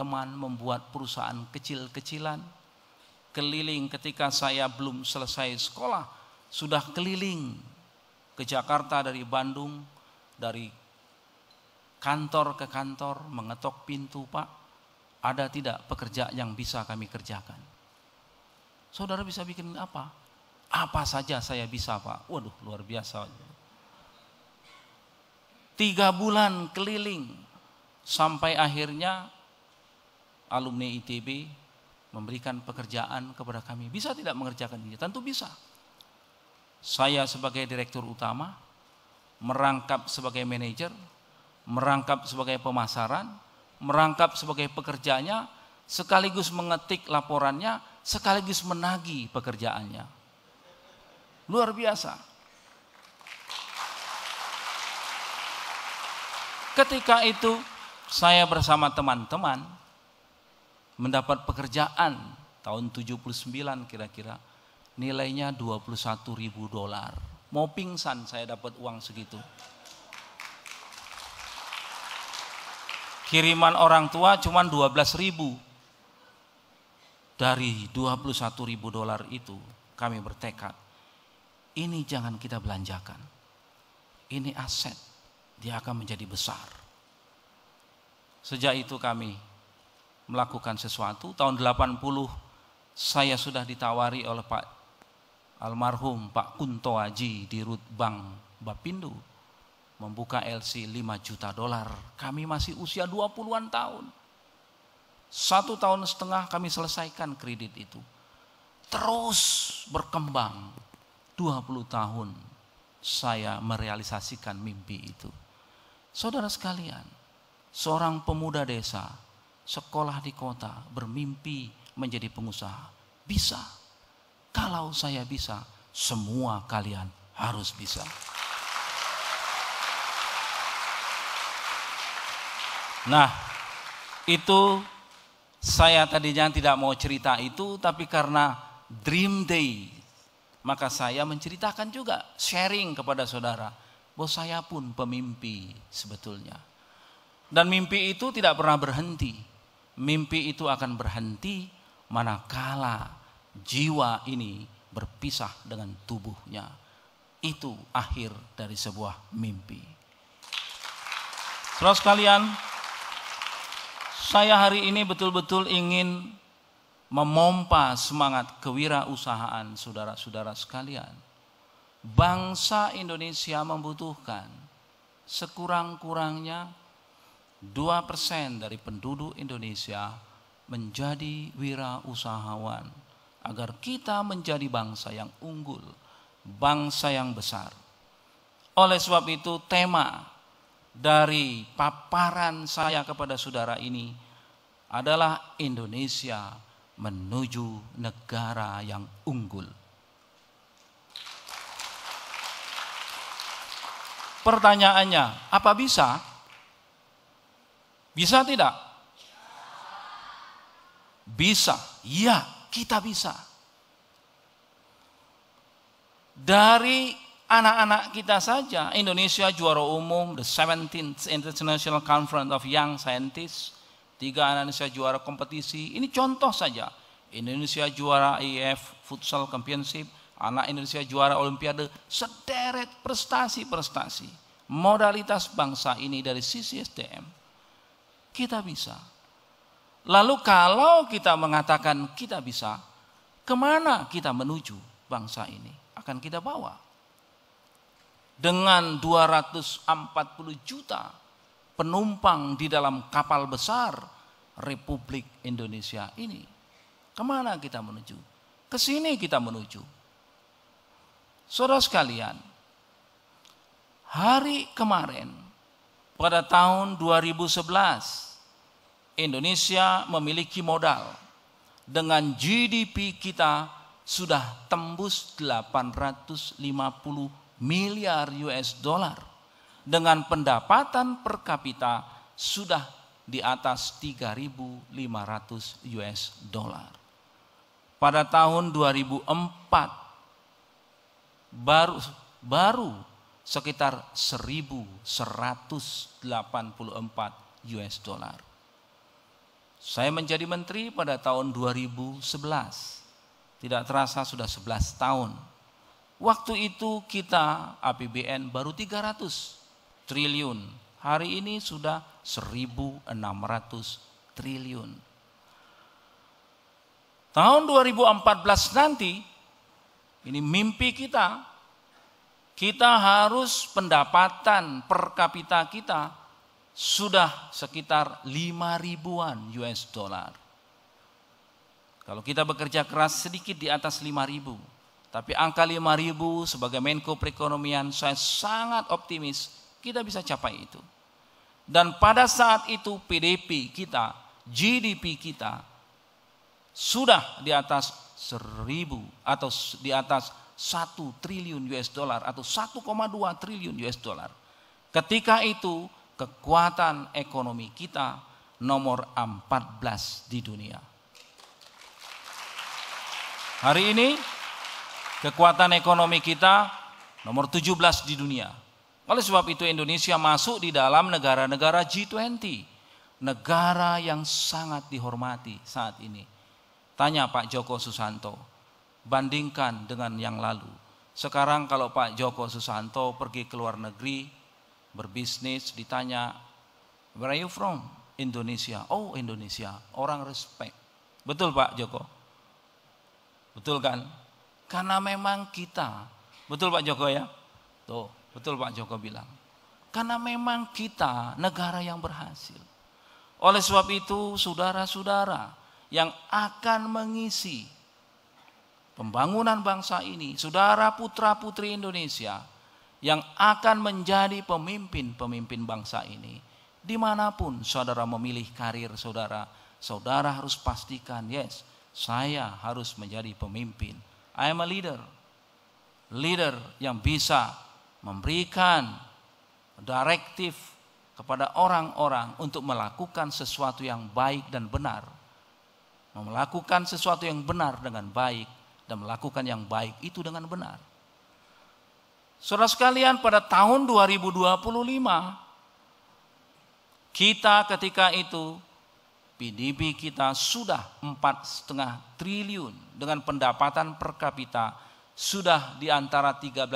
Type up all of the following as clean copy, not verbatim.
teman membuat perusahaan kecil-kecilan, keliling ketika saya belum selesai sekolah, sudah keliling ke Jakarta dari Bandung, dari kantor ke kantor, mengetok pintu, Pak, ada tidak pekerja yang bisa kami kerjakan? Saudara bisa bikin apa? Apa saja saya bisa, Pak. Waduh, luar biasa. 3 bulan keliling, sampai akhirnya alumni ITB memberikan pekerjaan kepada kami. Bisa tidak mengerjakan ini? Tentu bisa. Saya sebagai direktur utama, merangkap sebagai manajer, merangkap sebagai pemasaran, merangkap sebagai pekerjanya, sekaligus mengetik laporannya, sekaligus menagih pekerjaannya. Luar biasa. Ketika itu saya bersama teman-teman mendapat pekerjaan tahun 79 kira-kira, nilainya $21.000. Mau pingsan saya dapat uang segitu. Kiriman orang tua cuma 12.000. Dari $21.000 itu kami bertekad, ini jangan kita belanjakan. Ini aset, dia akan menjadi besar. Sejak itu kami melakukan sesuatu. Tahun 80 saya sudah ditawari oleh Pak almarhum Pak Kunto Aji di Rut Bank Bapindo membuka LC $5 juta. Kami masih usia 20-an tahun. 1,5 tahun kami selesaikan kredit itu. Terus berkembang. 20 tahun saya merealisasikan mimpi itu. Saudara sekalian, seorang pemuda desa, sekolah di kota, bermimpi menjadi pengusaha. Bisa. Kalau saya bisa, semua kalian harus bisa. Nah, itu saya tadinya tidak mau cerita itu, tapi karena Dream Day, maka saya menceritakan juga, sharing kepada saudara, bahwa saya pun pemimpi sebetulnya. Dan mimpi itu tidak pernah berhenti. Mimpi itu akan berhenti manakala jiwa ini berpisah dengan tubuhnya. Itu akhir dari sebuah mimpi. Saudara sekalian, saya hari ini betul-betul ingin memompa semangat kewirausahaan saudara-saudara sekalian. Bangsa Indonesia membutuhkan sekurang-kurangnya 2% dari penduduk Indonesia menjadi wirausahawan agar kita menjadi bangsa yang unggul, bangsa yang besar. Oleh sebab itu tema dari paparan saya kepada saudara ini adalah Indonesia menuju negara yang unggul. Pertanyaannya, apa bisa? Bisa tidak? Bisa. Ya, kita bisa. Dari anak-anak kita saja, Indonesia juara umum the 17th International Conference of Young Scientists. 3 anak Indonesia juara kompetisi. Ini contoh saja. Indonesia juara IF Futsal Championship, anak Indonesia juara Olimpiade, sederet prestasi-prestasi. Modalitas bangsa ini dari sisi SDM. Kita bisa. Lalu kalau kita mengatakan kita bisa, kemana kita menuju bangsa ini? Akan kita bawa. Dengan 240 juta penumpang di dalam kapal besar Republik Indonesia ini. Kemana kita menuju? Ke sini kita menuju. Saudara sekalian, hari kemarin pada tahun 2011 Indonesia memiliki modal dengan GDP kita sudah tembus 850 miliar US dollar dengan pendapatan per kapita sudah di atas 3.500 US dollar. Pada tahun 2004 baru sekitar 1.184 US dollar. Saya menjadi menteri pada tahun 2011. Tidak terasa sudah 11 tahun. Waktu itu kita APBN baru 300 triliun. Hari ini sudah 1.600 triliun. Tahun 2014 nanti, ini mimpi kita harus pendapatan per kapita kita sudah sekitar 5.000-an US dollar. Kalau kita bekerja keras sedikit di atas 5.000, tapi angka 5.000 sebagai Menko Perekonomian saya sangat optimis kita bisa capai itu. Dan pada saat itu PDB kita, GDP kita sudah di atas 1.000 atau di atas 1 triliun US dollar atau 1,2 triliun US dollar. Ketika itu kekuatan ekonomi kita nomor 14 di dunia. Hari ini kekuatan ekonomi kita nomor 17 di dunia. Oleh sebab itu Indonesia masuk di dalam negara-negara G20. Negara yang sangat dihormati saat ini. Tanya Pak Joko Susanto, bandingkan dengan yang lalu. Sekarang kalau Pak Joko Susanto pergi ke luar negeri, berbisnis, ditanya, where are you from? Indonesia. Oh Indonesia, orang respect. Betul Pak Joko? Betul kan? Karena memang kita, betul Pak Joko ya? Tuh, betul Pak Joko bilang. Karena memang kita negara yang berhasil. Oleh sebab itu saudara-saudara yang akan mengisi pembangunan bangsa ini, saudara putra-putri Indonesia yang akan menjadi pemimpin bangsa ini, dimanapun saudara memilih karir saudara, saudara harus pastikan, yes, saya harus menjadi pemimpin. I am a leader yang bisa memberikan direktif kepada orang-orang untuk melakukan sesuatu yang baik dan benar. Melakukan sesuatu yang benar dengan baik dan melakukan yang baik itu dengan benar. Saudara sekalian, pada tahun 2025 kita ketika itu PDB kita sudah 4,5 triliun dengan pendapatan per kapita sudah di antara 13.000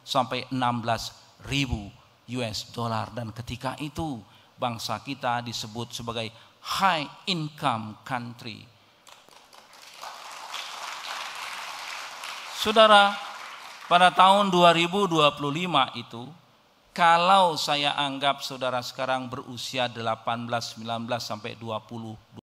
sampai 16.000 US dollar, dan ketika itu bangsa kita disebut sebagai high income country. Saudara, pada tahun 2025 itu, kalau saya anggap saudara sekarang berusia 18, 19 sampai 20,